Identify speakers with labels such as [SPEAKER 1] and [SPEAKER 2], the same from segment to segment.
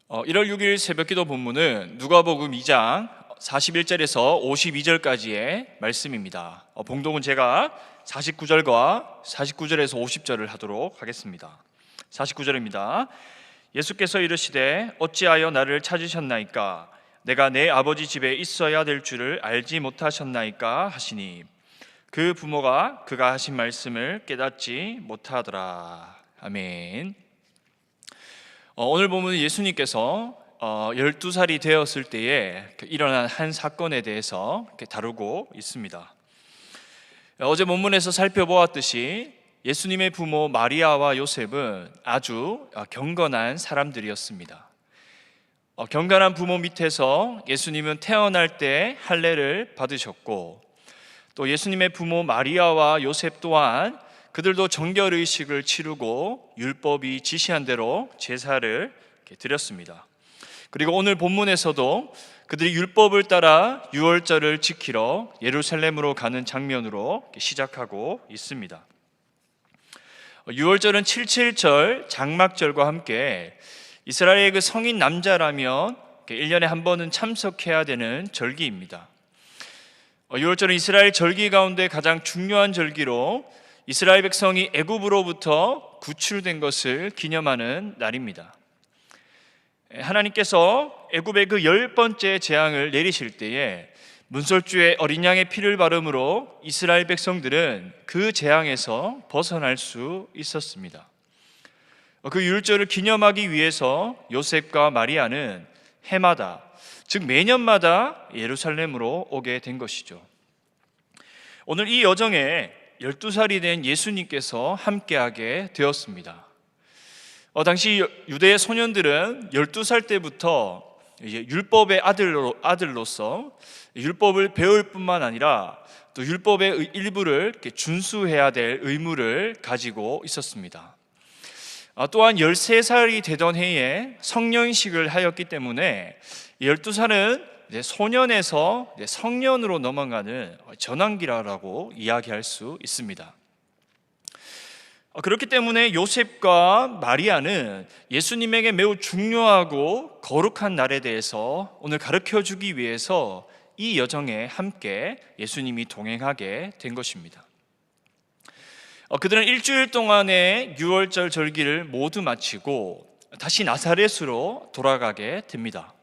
[SPEAKER 1] 1월 6일 새벽기도 본문은 누가복음 2장 41절에서 52절까지의 말씀입니다. 봉독은 제가 49절과 49절에서 50절을 하도록 하겠습니다. 49절입니다. 예수께서 이르시되 어찌하여 나를 찾으셨나이까? 내가 내 아버지 집에 있어야 될 줄을 알지 못하셨나이까? 하시니 그 부모가 그가 하신 말씀을 깨닫지 못하더라. 아멘. 오늘 보면 예수님께서 12살이 되었을 때에 일어난 한 사건에 대해서 다루고 있습니다. 어제 본문에서 살펴보았듯이 예수님의 부모 마리아와 요셉은 아주 경건한 사람들이었습니다. 경건한 부모 밑에서 예수님은 태어날 때 할례를 받으셨고, 또 예수님의 부모 마리아와 요셉 또한 그들도 정결의식을 치르고 율법이 지시한 대로 제사를 드렸습니다. 그리고 오늘 본문에서도 그들이 율법을 따라 유월절을 지키러 예루살렘으로 가는 장면으로 시작하고 있습니다. 유월절은 77절 장막절과 함께 이스라엘의 그 성인 남자라면 1년에 한 번은 참석해야 되는 절기입니다. 유월절은 이스라엘 절기 가운데 가장 중요한 절기로 이스라엘 백성이 애굽으로부터 구출된 것을 기념하는 날입니다. 하나님께서 애굽의 그 10번째 재앙을 내리실 때에 문설주에 어린 양의 피를 바름으로 이스라엘 백성들은 그 재앙에서 벗어날 수 있었습니다. 그 유월절을 기념하기 위해서 요셉과 마리아는 해마다, 즉 매년마다 예루살렘으로 오게 된 것이죠. 오늘 이 여정에 12살이 된 예수님께서 함께하게 되었습니다. 당시 유대 소년들은 12살 때부터 이제 율법의 아들로서 율법을 배울 뿐만 아니라 또 율법의 일부를 준수해야 될 의무를 가지고 있었습니다. 또한 13살이 되던 해에 성년식을 하였기 때문에 12살은 소년에서 성년으로 넘어가는 전환기라고 이야기할 수 있습니다. 그렇기 때문에 요셉과 마리아는 예수님에게 매우 중요하고 거룩한 날에 대해서 오늘 가르쳐 주기 위해서 이 여정에 함께 예수님이 동행하게 된 것입니다. 그들은 일주일 동안의 유월절 절기를 모두 마치고 다시 나사렛으로 돌아가게 됩니다.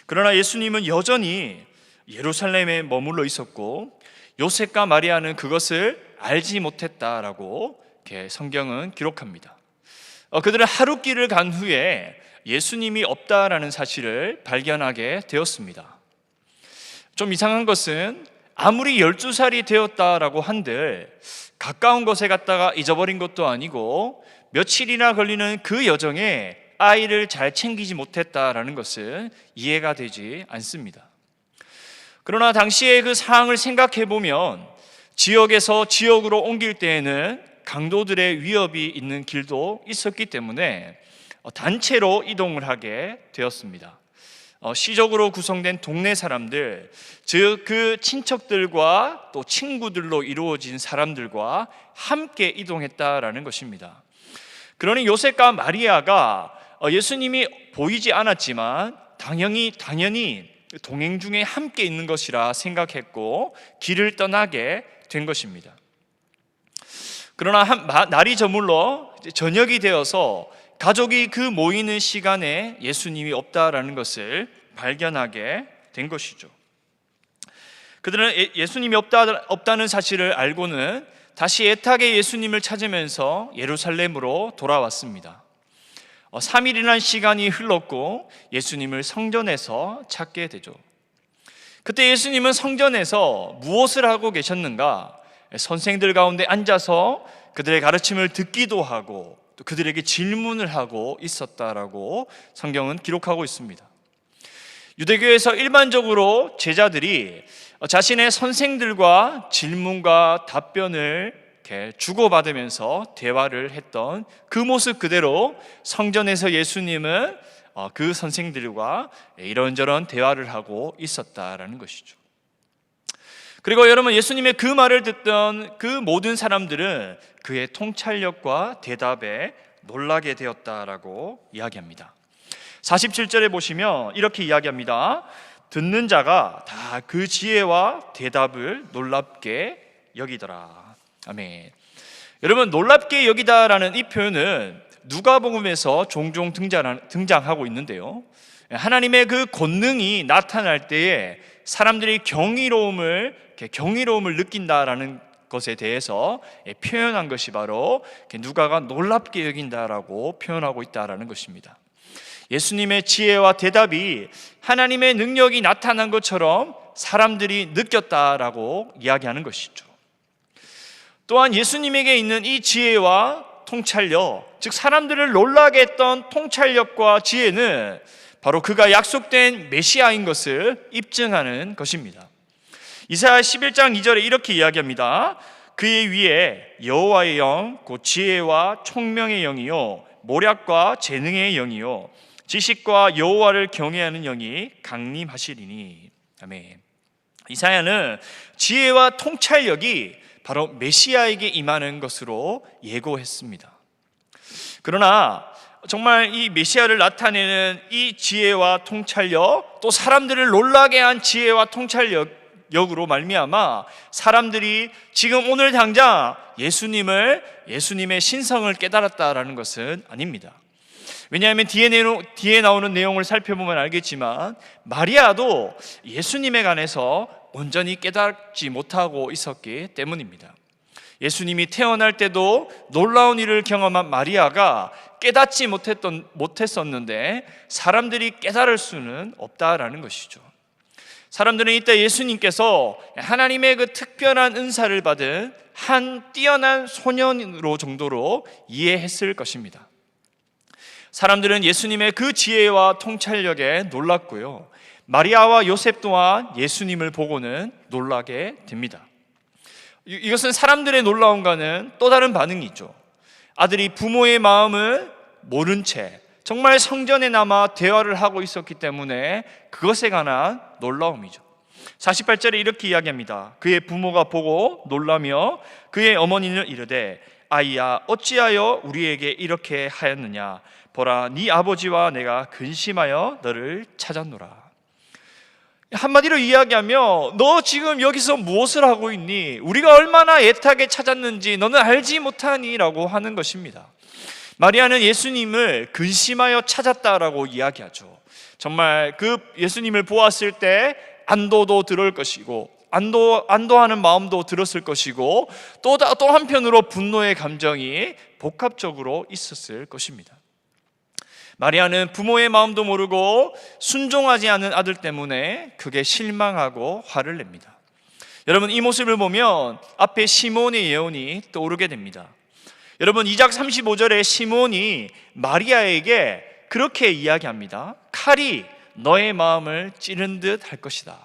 [SPEAKER 1] 그러나 예수님은 여전히 예루살렘에 머물러 있었고 요셉과 마리아는 그것을 알지 못했다라고 이렇게 성경은 기록합니다. 그들은 하루 길을 간 후에 예수님이 없다라는 사실을 발견하게 되었습니다. 좀 이상한 것은 아무리 12살이 되었다라고 한들 가까운 곳에 갔다가 잊어버린 것도 아니고 며칠이나 걸리는 그 여정에 아이를 잘 챙기지 못했다라는 것은 이해가 되지 않습니다. 그러나 당시의 그 상황을 생각해 보면 지역에서 지역으로 옮길 때에는 강도들의 위협이 있는 길도 있었기 때문에 단체로 이동을 하게 되었습니다. 시적으로 구성된 동네 사람들, 즉 그 친척들과 또 친구들로 이루어진 사람들과 함께 이동했다라는 것입니다. 그러니 요셉과 마리아가 예수님이 보이지 않았지만 당연히 동행 중에 함께 있는 것이라 생각했고 길을 떠나게 된 것입니다. 그러나 날이 저물러 저녁이 되어서 가족이 그 모이는 시간에 예수님이 없다라는 것을 발견하게 된 것이죠. 그들은 예수님이 없다는 사실을 알고는 다시 애타게 예수님을 찾으면서 예루살렘으로 돌아왔습니다. 3일이라는 시간이 흘렀고 예수님을 성전에서 찾게 되죠. 그때 예수님은 성전에서 무엇을 하고 계셨는가? 선생들 가운데 앉아서 그들의 가르침을 듣기도 하고 또 그들에게 질문을 하고 있었다라고 성경은 기록하고 있습니다. 유대교에서 일반적으로 제자들이 자신의 선생들과 질문과 답변을 이렇게 주고받으면서 대화를 했던 그 모습 그대로 성전에서 예수님은 그 선생들과 이런저런 대화를 하고 있었다라는 것이죠. 그리고 여러분, 예수님의 그 말을 듣던 그 모든 사람들은 그의 통찰력과 대답에 놀라게 되었다라고 이야기합니다. 47절에 보시면 이렇게 이야기합니다. 듣는 자가 다 그 지혜와 대답을 놀랍게 여기더라. 아멘. 여러분, 놀랍게 여기다라는 이 표현은 누가복음에서 종종 등장하고 있는데요, 하나님의 그 권능이 나타날 때에 사람들이 경이로움을 느낀다라는 것에 대해서 표현한 것이 바로 누가가 놀랍게 여긴다라고 표현하고 있다라는 것입니다. 예수님의 지혜와 대답이 하나님의 능력이 나타난 것처럼 사람들이 느꼈다라고 이야기하는 것이죠. 또한 예수님에게 있는 이 지혜와 통찰력, 즉 사람들을 놀라게 했던 통찰력과 지혜는 바로 그가 약속된 메시아인 것을 입증하는 것입니다. 이사야 11장 2절에 이렇게 이야기합니다. 그의 위에 여호와의 영, 곧 지혜와 총명의 영이요 모략과 재능의 영이요 지식과 여호와를 경외하는 영이 강림하시리니. 아멘. 이사야는 지혜와 통찰력이 바로 메시아에게 임하는 것으로 예고했습니다. 그러나 정말 이 메시아를 나타내는 이 지혜와 통찰력, 또 사람들을 놀라게 한 지혜와 통찰력으로 말미암아 사람들이 지금 오늘 당장 예수님의 신성을 깨달았다라는 것은 아닙니다. 왜냐하면 뒤에 나오는 내용을 살펴보면 알겠지만 마리아도 예수님에 관해서 온전히 깨닫지 못하고 있었기 때문입니다. 예수님이 태어날 때도 놀라운 일을 경험한 마리아가 깨닫지 못했었는데 사람들이 깨달을 수는 없다라는 것이죠. 사람들은 이때 예수님께서 하나님의 그 특별한 은사를 받은 한 뛰어난 소년으로 정도로 이해했을 것입니다. 사람들은 예수님의 그 지혜와 통찰력에 놀랐고요, 마리아와 요셉 또한 예수님을 보고는 놀라게 됩니다. 이것은 사람들의 놀라움과는 또 다른 반응이 있죠. 아들이 부모의 마음을 모른 채 정말 성전에 남아 대화를 하고 있었기 때문에 그것에 관한 놀라움이죠. 48절에 이렇게 이야기합니다. 그의 부모가 보고 놀라며 그의 어머니는 이르되 아이야 어찌하여 우리에게 이렇게 하였느냐, 보라 네 아버지와 내가 근심하여 너를 찾았노라. 한마디로 이야기하며 너 지금 여기서 무엇을 하고 있니? 우리가 얼마나 애타게 찾았는지 너는 알지 못하니? 라고 하는 것입니다. 마리아는 예수님을 근심하여 찾았다라고 이야기하죠. 정말 그 예수님을 보았을 때 안도도 들을 것이고 안도하는 마음도 들었을 것이고 또 한편으로 분노의 감정이 복합적으로 있었을 것입니다. 마리아는 부모의 마음도 모르고 순종하지 않은 아들 때문에 크게 실망하고 화를 냅니다. 여러분, 이 모습을 보면 앞에 시몬의 예언이 떠오르게 됩니다. 여러분, 2장 35절에 시몬이 마리아에게 그렇게 이야기합니다. 칼이 너의 마음을 찌른 듯 할 것이다.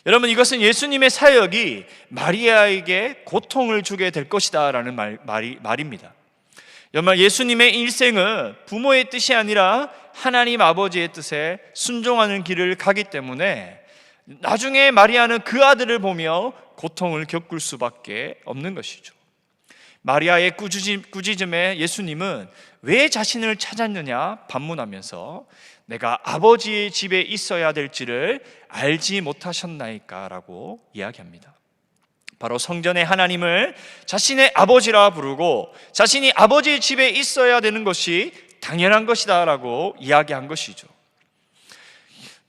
[SPEAKER 1] 여러분, 이것은 예수님의 사역이 마리아에게 고통을 주게 될 것이다 라는 말입니다. 정말 예수님의 일생은 부모의 뜻이 아니라 하나님 아버지의 뜻에 순종하는 길을 가기 때문에 나중에 마리아는 그 아들을 보며 고통을 겪을 수밖에 없는 것이죠. 마리아의 꾸짖음에 예수님은 왜 자신을 찾았느냐 반문하면서 내가 아버지의 집에 있어야 될지를 알지 못하셨나이까 라고 이야기합니다. 바로 성전의 하나님을 자신의 아버지라 부르고 자신이 아버지의 집에 있어야 되는 것이 당연한 것이다 라고 이야기한 것이죠.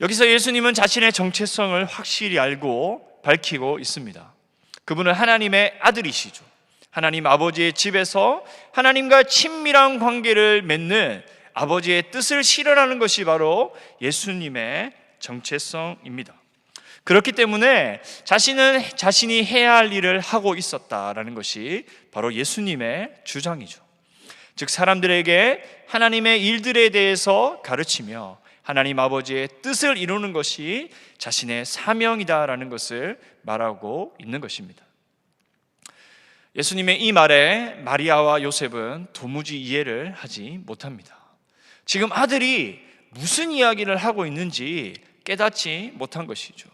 [SPEAKER 1] 여기서 예수님은 자신의 정체성을 확실히 알고 밝히고 있습니다. 그분은 하나님의 아들이시죠. 하나님 아버지의 집에서 하나님과 친밀한 관계를 맺는 아버지의 뜻을 실현하는 것이 바로 예수님의 정체성입니다. 그렇기 때문에 자신이 해야 할 일을 하고 있었다라는 것이 바로 예수님의 주장이죠. 즉 사람들에게 하나님의 일들에 대해서 가르치며 하나님 아버지의 뜻을 이루는 것이 자신의 사명이다라는 것을 말하고 있는 것입니다. 예수님의 이 말에 마리아와 요셉은 도무지 이해를 하지 못합니다. 지금 아들이 무슨 이야기를 하고 있는지 깨닫지 못한 것이죠.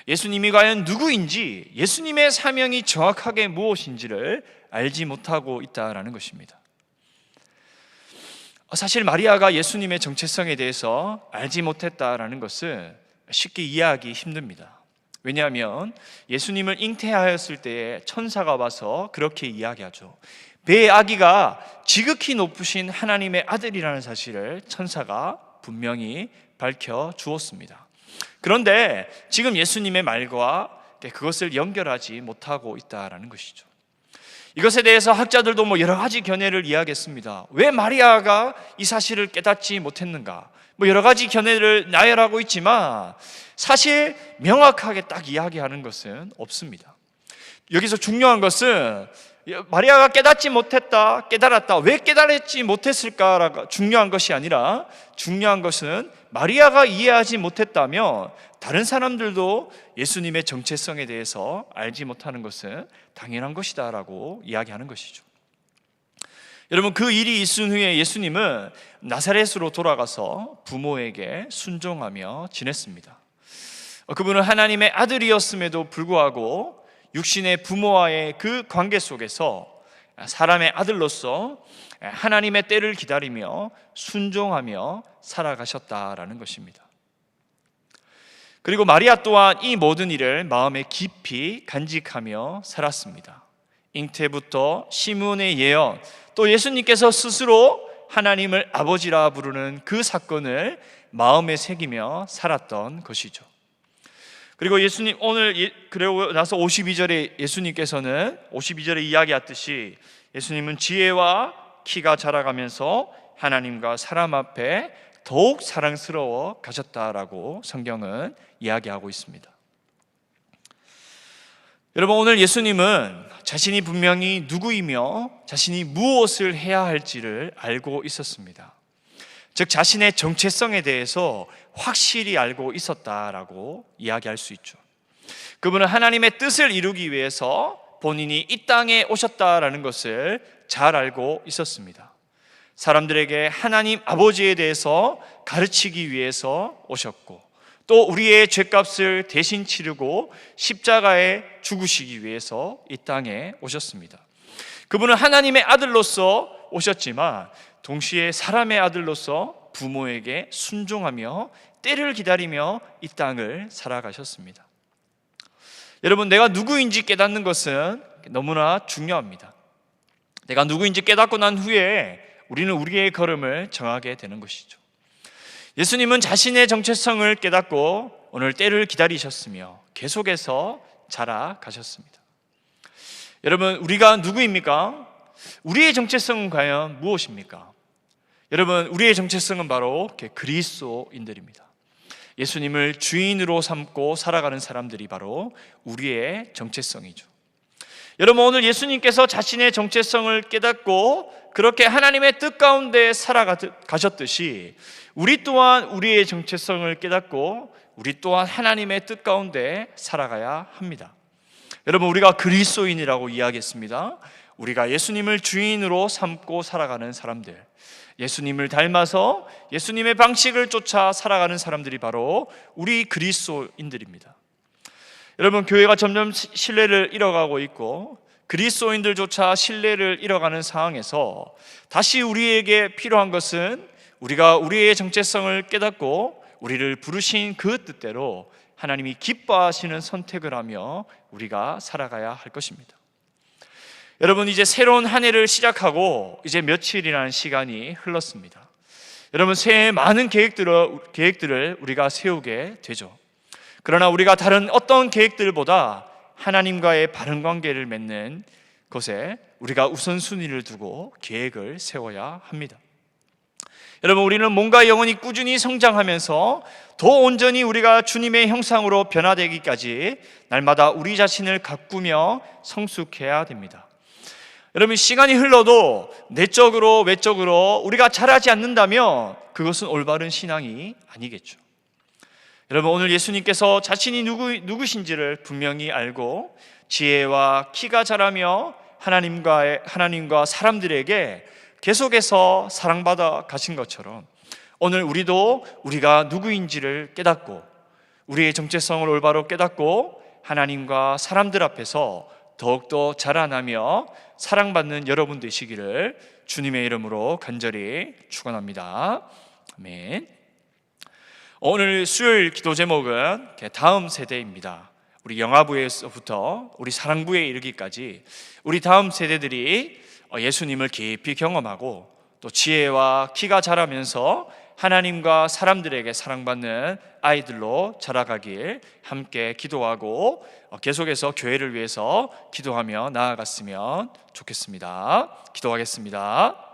[SPEAKER 1] 예수님이 과연 누구인지, 예수님의 사명이 정확하게 무엇인지를 알지 못하고 있다라는 것입니다. 사실 마리아가 예수님의 정체성에 대해서 알지 못했다라는 것은 쉽게 이해하기 힘듭니다. 왜냐하면 예수님을 잉태하였을 때에 천사가 와서 그렇게 이야기하죠. 배의 아기가 지극히 높으신 하나님의 아들이라는 사실을 천사가 분명히 밝혀 주었습니다. 그런데 지금 예수님의 말과 그것을 연결하지 못하고 있다라는 것이죠. 이것에 대해서 학자들도 여러 가지 견해를 이야기했습니다. 왜 마리아가 이 사실을 깨닫지 못했는가? 여러 가지 견해를 나열하고 있지만 사실 명확하게 딱 이야기하는 것은 없습니다. 여기서 중요한 것은 마리아가 깨닫지 못했다, 깨달았다, 왜 깨달지 못했을까가 중요한 것이 아니라 중요한 것은 마리아가 이해하지 못했다면 다른 사람들도 예수님의 정체성에 대해서 알지 못하는 것은 당연한 것이다라고 이야기하는 것이죠. 여러분, 그 일이 있은 후에 예수님은 나사렛으로 돌아가서 부모에게 순종하며 지냈습니다. 그분은 하나님의 아들이었음에도 불구하고 육신의 부모와의 그 관계 속에서 사람의 아들로서 하나님의 때를 기다리며 순종하며 살아가셨다라는 것입니다. 그리고 마리아 또한 이 모든 일을 마음에 깊이 간직하며 살았습니다. 잉태부터 시므온의 예언, 또 예수님께서 스스로 하나님을 아버지라 부르는 그 사건을 마음에 새기며 살았던 것이죠. 그리고 예수님 오늘 그러고 나서 52절에 예수님께서는 52절에 이야기했듯이 예수님은 지혜와 키가 자라가면서 하나님과 사람 앞에 더욱 사랑스러워 가셨다라고 성경은 이야기하고 있습니다. 여러분, 오늘 예수님은 자신이 분명히 누구이며 자신이 무엇을 해야 할지를 알고 있었습니다. 즉 자신의 정체성에 대해서 확실히 알고 있었다라고 이야기할 수 있죠. 그분은 하나님의 뜻을 이루기 위해서 본인이 이 땅에 오셨다라는 것을 잘 알고 있었습니다. 사람들에게 하나님 아버지에 대해서 가르치기 위해서 오셨고, 또 우리의 죄값을 대신 치르고 십자가에 죽으시기 위해서 이 땅에 오셨습니다. 그분은 하나님의 아들로서 오셨지만 동시에 사람의 아들로서 부모에게 순종하며 때를 기다리며 이 땅을 살아가셨습니다. 여러분, 내가 누구인지 깨닫는 것은 너무나 중요합니다. 내가 누구인지 깨닫고 난 후에 우리는 우리의 걸음을 정하게 되는 것이죠. 예수님은 자신의 정체성을 깨닫고 오늘 때를 기다리셨으며 계속해서 자라가셨습니다. 여러분, 우리가 누구입니까? 우리의 정체성은 과연 무엇입니까? 여러분, 우리의 정체성은 바로 그리스도인들입니다. 예수님을 주인으로 삼고 살아가는 사람들이 바로 우리의 정체성이죠. 여러분, 오늘 예수님께서 자신의 정체성을 깨닫고 그렇게 하나님의 뜻 가운데 살아가셨듯이 우리 또한 우리의 정체성을 깨닫고 우리 또한 하나님의 뜻 가운데 살아가야 합니다. 여러분, 우리가 그리스도인이라고 이야기했습니다. 우리가 예수님을 주인으로 삼고 살아가는 사람들, 예수님을 닮아서 예수님의 방식을 쫓아 살아가는 사람들이 바로 우리 그리스도인들입니다. 여러분, 교회가 점점 신뢰를 잃어가고 있고 그리스도인들조차 신뢰를 잃어가는 상황에서 다시 우리에게 필요한 것은 우리가 우리의 정체성을 깨닫고 우리를 부르신 그 뜻대로 하나님이 기뻐하시는 선택을 하며 우리가 살아가야 할 것입니다. 여러분, 이제 새로운 한 해를 시작하고 이제 며칠이라는 시간이 흘렀습니다. 여러분, 새해 많은 계획들을 우리가 세우게 되죠. 그러나 우리가 다른 어떤 계획들보다 하나님과의 바른 관계를 맺는 것에 우리가 우선순위를 두고 계획을 세워야 합니다. 여러분, 우리는 몸과 영혼이 꾸준히 성장하면서 더 온전히 우리가 주님의 형상으로 변화되기까지 날마다 우리 자신을 가꾸며 성숙해야 됩니다. 여러분, 시간이 흘러도 내적으로 외적으로 우리가 자라지 않는다면 그것은 올바른 신앙이 아니겠죠. 여러분, 오늘 예수님께서 자신이 누구신지를 분명히 알고 지혜와 키가 자라며 하나님과 사람들에게 계속해서 사랑받아 가신 것처럼 오늘 우리도 우리가 누구인지를 깨닫고 우리의 정체성을 올바로 깨닫고 하나님과 사람들 앞에서 더욱더 자라나며 사랑받는 여러분 되시기를 주님의 이름으로 간절히 축원합니다. 아멘. 오늘 수요일 기도 제목은 다음 세대입니다. 우리 영아부에서부터 우리 사랑부에 이르기까지 우리 다음 세대들이 예수님을 깊이 경험하고 또 지혜와 키가 자라면서 하나님과 사람들에게 사랑받는 아이들로 자라가길 함께 기도하고 계속해서 교회를 위해서 기도하며 나아갔으면 좋겠습니다. 기도하겠습니다.